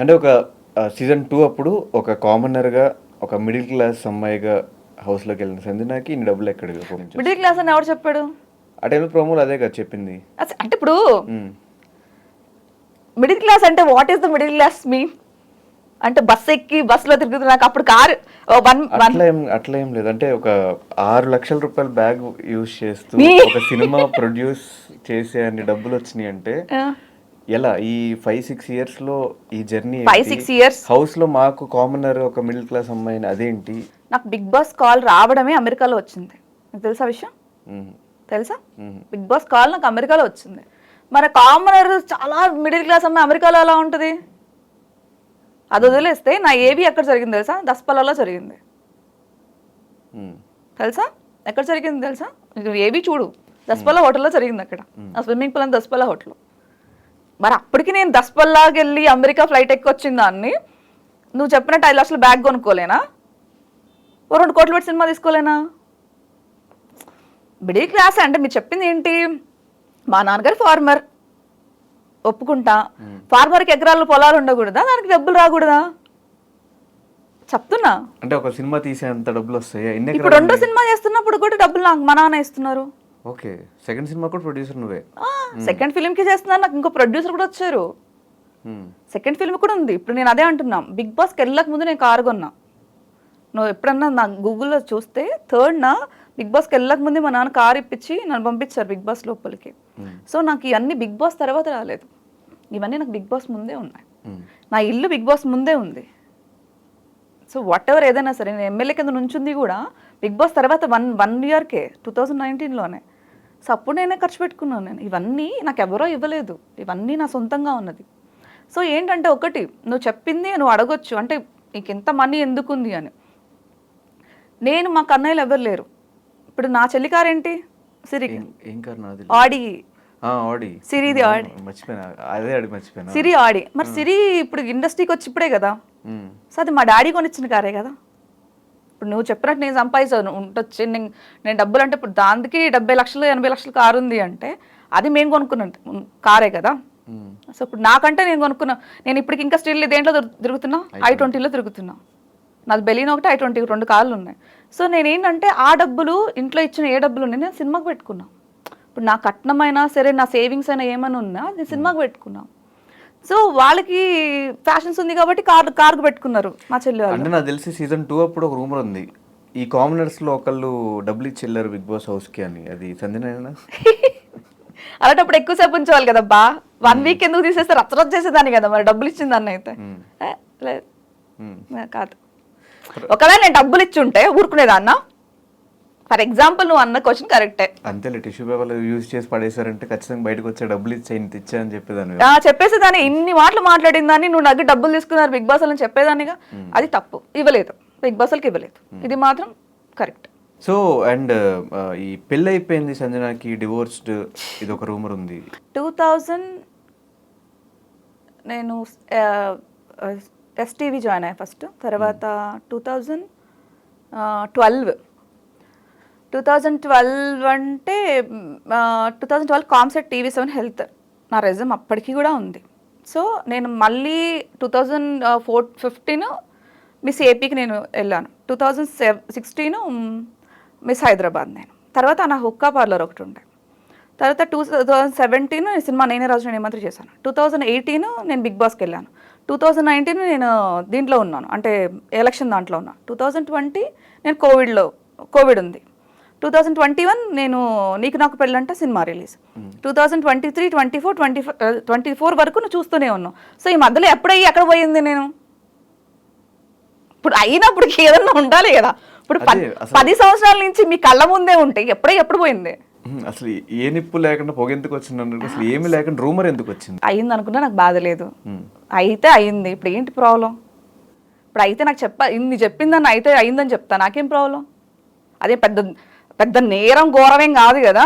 అంటే ఒక సీజన్ 2 అప్పుడు ఒక కామనర్‌గా, ఒక మిడిల్ క్లాస్ అమ్మాయిగా హౌస్‌లోకెళ్ళిన సంజనాకి ఇన్ని డబ్బులు ఎక్కడివి మిడిల్ క్లాస్ అని ఎవరు చెప్పాడు? ఆ టైంలో ప్రోమోలో అదే కదా చెప్పింది. అంటే ఇప్పుడు హ్మ్. మిడిల్ క్లాస్ అంటే what is the middle class mean? అంటే బస్ ఎక్కి బస్సులో తిరుగుతుంది. నాకు అప్పుడు కారు అట్లా ఏం లేదు. అంటే ఒక 6 లక్షల రూపాయల బ్యాగ్ యూజ్ చేస్తూ ఒక సినిమా ప్రొడ్యూస్ చేసే అన్ని డబ్బులు వచ్చినాయి అంటే ఎలా ఈ 5-6 ఇయర్స్‌లో ఈ జర్నీ 5-6 ఇయర్స్ హౌస్‌లో మాకు కామనర్ ఒక మిడిల్ క్లాస్ అమ్మాయిని అదేంటి? నాకు బిగ్ బాస్ కాల్ రావడమే అమెరికాలో వచ్చింది. నీకు తెలుసా విషయం? తెలుసా? బిగ్ బాస్ కాల్ నాకు అమెరికాలో వచ్చింది. మరి కామనర్ చాలా మిడిల్ క్లాస్ అమ్మాయి అమెరికాలో ఎలా ఉంటుంది? అది వదిలేస్తే నా ఏవి ఎక్కడ జరిగింది తెలుసా? దస్పల్లాలో జరిగింది. తెలుసా? ఎక్కడ జరిగింది తెలుసా? ఏవి చూడు, దస్పల్లా హోటల్లో జరిగింది. అక్కడ ఆ స్విమ్మింగ్ పూల్ అని దస్పల్లా హోటల్. మరి అప్పటికి నేను దస్పల్లాకి వెళ్ళి అమెరికా ఫ్లైట్ ఎక్కి వచ్చిన దాన్ని నువ్వు చెప్పినట్టు 5 లక్షలు బ్యాగ్ కొనుక్కోలేనా? 2 కోట్లు పెట్టి సినిమా తీసుకోలేనా? మిడిల్ క్లాస్ అంటే మీరు చెప్పింది ఏంటి? మా నాన్నగారు ఫార్మర్, ఒప్పుకుంటా. ఫార్మర్కి ఎకరాల్లో పొలాలు ఉండకూడదా? దానికి డబ్బులు రాకూడదా? చెప్తున్నా. అంటే ఒక సినిమా తీసేంత డబ్బులు వస్తాయి. ఇప్పుడు 2 సినిమా చేస్తున్నప్పుడు కూడా డబ్బులు నాకు మా నాన్న ఇస్తున్నారు. ఓకే, సెకండ్ సినిమా కూడా ప్రొడ్యూసర్ నువ్వే. సెకండ్ ఫిల్మ్ కి చేస్తున్నా, నాకు ఇంకో ప్రొడ్యూసర్ కూడా వచ్చారు. సెకండ్ ఫిల్మ్ కూడా ఉంది. ఇప్పుడు నేను అదే అంటున్నా, బిగ్ బాస్కి వెళ్ళక ముందు నేను కారు కొన్నా. నువ్వు ఎప్పుడన్నా నా గూగుల్లో చూస్తే 3rd బిగ్ బాస్కి వెళ్ళక ముందే మా నాన్న కారు ఇప్పించి నన్ను పంపించారు బిగ్ బాస్ లోపలికి. సో నాకు ఇవన్నీ బిగ్ బాస్ తర్వాత రాలేదు. ఇవన్నీ నాకు బిగ్ బాస్ ముందే ఉన్నాయి. నా ఇల్లు బిగ్ బాస్ ముందే ఉంది. సో వాట్ ఎవర్ ఏదైనా సరే, నేను ఎమ్మెల్యే కింద నుంచింది కూడా బిగ్ బాస్ తర్వాత వన్ ఇయర్కే 2019లోనే. సో అప్పుడు నేనే ఖర్చు పెట్టుకున్నాను. నేను ఇవన్నీ నాకు ఎవరో ఇవ్వలేదు, ఇవన్నీ నా సొంతంగా ఉన్నది. సో ఏంటంటే ఒకటి, నువ్వు చెప్పింది నువ్వు అడగొచ్చు, అంటే నీకు ఎంత మనీ ఎందుకుంది అని. నేను మా కన్నయ్యలు ఎవరు లేరు. ఇప్పుడు నా చెల్లి కారు ఏంటి? సిరి ఆడి. సిరిది ఆడి. సిరి ఆడి. మరి సిరి ఇప్పుడు ఇండస్ట్రీకి వచ్చి ఇప్పుడే కదా. సో అది మా డాడీ కొనిచ్చిన కారే కదా. ఇప్పుడు నువ్వు చెప్పినట్టు నేను సంపాదించాను ఉండొచ్చు, నేను డబ్బులు అంటే ఇప్పుడు దానికి 70 లక్షలు 80 లక్షల కారు ఉంది అంటే అది మేము కొనుక్కున్న కారే కదా. సో ఇప్పుడు నాకంటే నేను కొనుక్కున్నా. నేను ఇప్పటికి ఇంకా స్టిల్ దేంట్లో తిరుగుతున్నా? i20లో తిరుగుతున్నా. నాది బెలీన్ ఒకటి, i20 2 కార్లు ఉన్నాయి. సో నేనేంటంటే ఆ డబ్బులు ఇంట్లో ఇచ్చిన ఏ డబ్బులు ఉన్నాయి నేను సినిమాకి పెట్టుకున్నా. ఇప్పుడు నా కట్నమైనా సరే, నా సేవింగ్స్ అయినా ఏమైనా ఉన్నా నేను సినిమాకి పెట్టుకున్నా. సో వాళ్ళకి ఫ్యాషన్స్ ఉంది కాబట్టి కార్కు పెట్టుకున్నారు మా చెల్లి వాళ్ళు. అంటే నాకు తెలిసి సీజన్ 2 అప్పుడు ఒక రూమర్ ఉంది, ఈ కామనర్స్ లో ఒకళ్ళు డబ్బులు ఇచ్చి వెళ్ళారు బిగ్ బాస్ హౌస్ కి అని. అది సంజన అలాంటప్పుడు ఎక్కువసేపు ఉంచేవాళ్ళు కదా బా. 1 వీక్ ఎందుకు తీసేస్తే రచ్చరచ్చ చేసేదాన్ని కదా మరి డబ్బులు ఇచ్చింది దాన్ని అయితే. లేదు కాదు. ఒకవేళ నేను డబ్బులు ఇచ్చి ఉంటే ఊరుకునేదాన్న. ఫర్ ఎగ్జాంపుల్ నువ్వు అన్న క్వశ్చన్ కరెక్టే. అంతేలే, టిష్యూ పేపర్లు యూజ్ చేసి పడేసారంటే ఖచ్చితంగా బయటకు వచ్చే డబ్బులు ఇచ్చా అని చెప్పేదాన్ని. చెప్పేసేదాన్ని. ఇన్ని మాటలు మాట్లాడిన దాన్ని నువ్వు నాకు డబ్బులు తీసుకున్నారు బిగ్ బాస్ అని చెప్పేదానిగా. అది తప్పు. ఇవ్వలేదు, బిగ్ బాస్ వాళ్ళకి ఇవ్వలేదు. ఇది మాత్రం కరెక్ట్. సో అండ్ ఈ పెళ్ళి అయిపోయింది సంజనాకి, డివోర్స్డ్, ఇది ఒక రూమర్ ఉంది. 2000 నేను ఎస్టీవీ జాయిన్ అయ్యా ఫస్ట్. తర్వాత 2012 అంటే 2012 కామ్సెట్ TV7 హెల్త్ నా రెజ్యూమ్ అప్పటికి కూడా ఉంది. సో నేను మళ్ళీ 2015 మిస్ ఏపీకి నేను వెళ్ళాను. 2016 మిస్ హైదరాబాద్ నేను. తర్వాత నా హుక్కా పార్లర్ ఒకటి ఉండే. తర్వాత 2017 సినిమా నేనే రాజు నేను ఏమంత్రి చేశాను. 2018 నేను బిగ్ బాస్కి వెళ్ళాను. 2019 నేను దీంట్లో ఉన్నాను, అంటే ఎలక్షన్ దాంట్లో ఉన్నాను. 2020 నేను కోవిడ్ ఉంది. 2021 నేను నీకు నాకు పెళ్ళంటే సినిమా రిలీజ్. 2023, 24 వరకు నువ్వు చూస్తూనే ఉన్నావు. సో ఈ మధ్యలో ఎక్కడ పోయింది నేను? ఇప్పుడు అయినప్పుడు ఏదన్నా ఉండాలి కదా. ఇప్పుడు 10 సంవత్సరాల నుంచి మీ కళ్ళ ముందే ఉంటే ఎప్పుడు పోయింది? అసలు ఏ నిప్పు లేకుండా పొగ ఎందుకు వచ్చింది? అసలు ఏమి లేకుండా రూమర్ ఎందుకు వచ్చింది? అయింది అనుకున్నా, నాకు బాధ లేదు. అయితే అయింది, ఇప్పుడు ఏంటి ప్రాబ్లం? ఇప్పుడు అయితే నాకు ఇన్ని చెప్పిందని అయితే అయిందని చెప్తా, నాకేం ప్రాబ్లం? అదే పెద్ద నేరం ఘోరమేం కాదు కదా.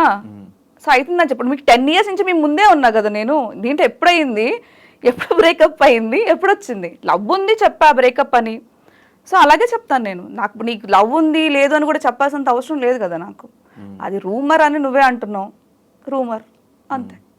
సో అవుతుందని చెప్పండి. మీకు 10 years నుంచి మేము ముందే ఉన్నా కదా. నేను దీంట్లో ఎప్పుడైంది, ఎప్పుడు బ్రేకప్ అయింది, ఎప్పుడు వచ్చింది? లవ్ ఉంది చెప్పా బ్రేకప్ అని. సో అలాగే చెప్తాను నేను. నాకు నీకు లవ్ ఉంది లేదు అని కూడా చెప్పాల్సినంత అవసరం లేదు కదా నాకు. అది రూమర్ అని నువ్వే అంటున్నావు, రూమర్ అంతే.